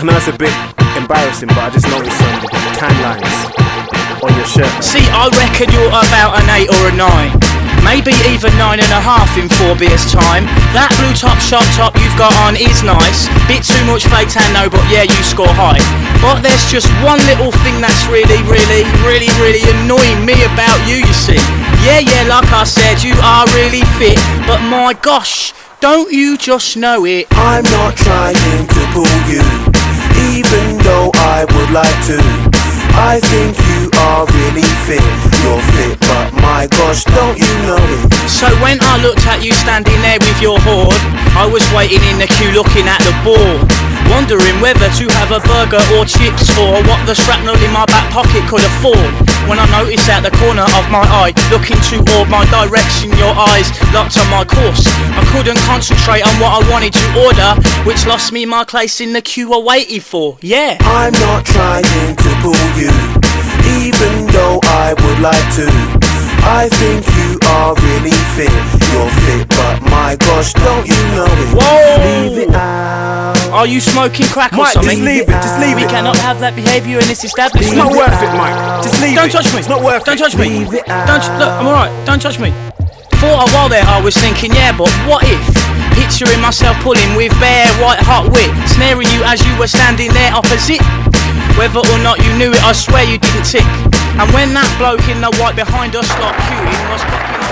I know it's a bit embarrassing, but I just noticed some tan lines on your shirt. See, I reckon you're about an 8 or a 9. Maybe even 9.5 in 4 beers time. That blue top short top you've got on is nice. Bit too much fake tan though, but yeah, you score high. But there's just one little thing that's really annoying me about you see. Yeah, like I said, you are really fit, but my gosh, don't you just know it? I'm not trying to pull you, even though I would like to. I think you are really fit. You're fit, but my gosh, don't you know it? So when I looked at you standing there with your hoard, I was waiting in the queue looking at the board, wondering whether to have a burger or chips, or what the shrapnel in my back pocket could afford. When I noticed out the corner of my eye, looking toward my direction, your eyes locked on my course. I couldn't concentrate on what I wanted to order, which lost me my place in the queue I waited for. Yeah, I'm not trying to pull you, even though I would like to. I think you are really fit. You're fit, but my gosh, don't you know it? Whoa! Leave it out. Are you smoking crack or Mike, something? just leave it. We cannot have that behaviour in this establishment. It's not worth it, Mike. Just leave Don't it. touch me. It's not worth it. Don't touch me. Leave it out. Look, I'm alright. Don't touch me. For a while there, I was thinking, yeah, but what if? Picturing myself pulling with bare white hot wit, snaring you as you were standing there opposite. Whether or not you knew it, I swear you didn't tick. And when that bloke in the white behind us got queuing was clocking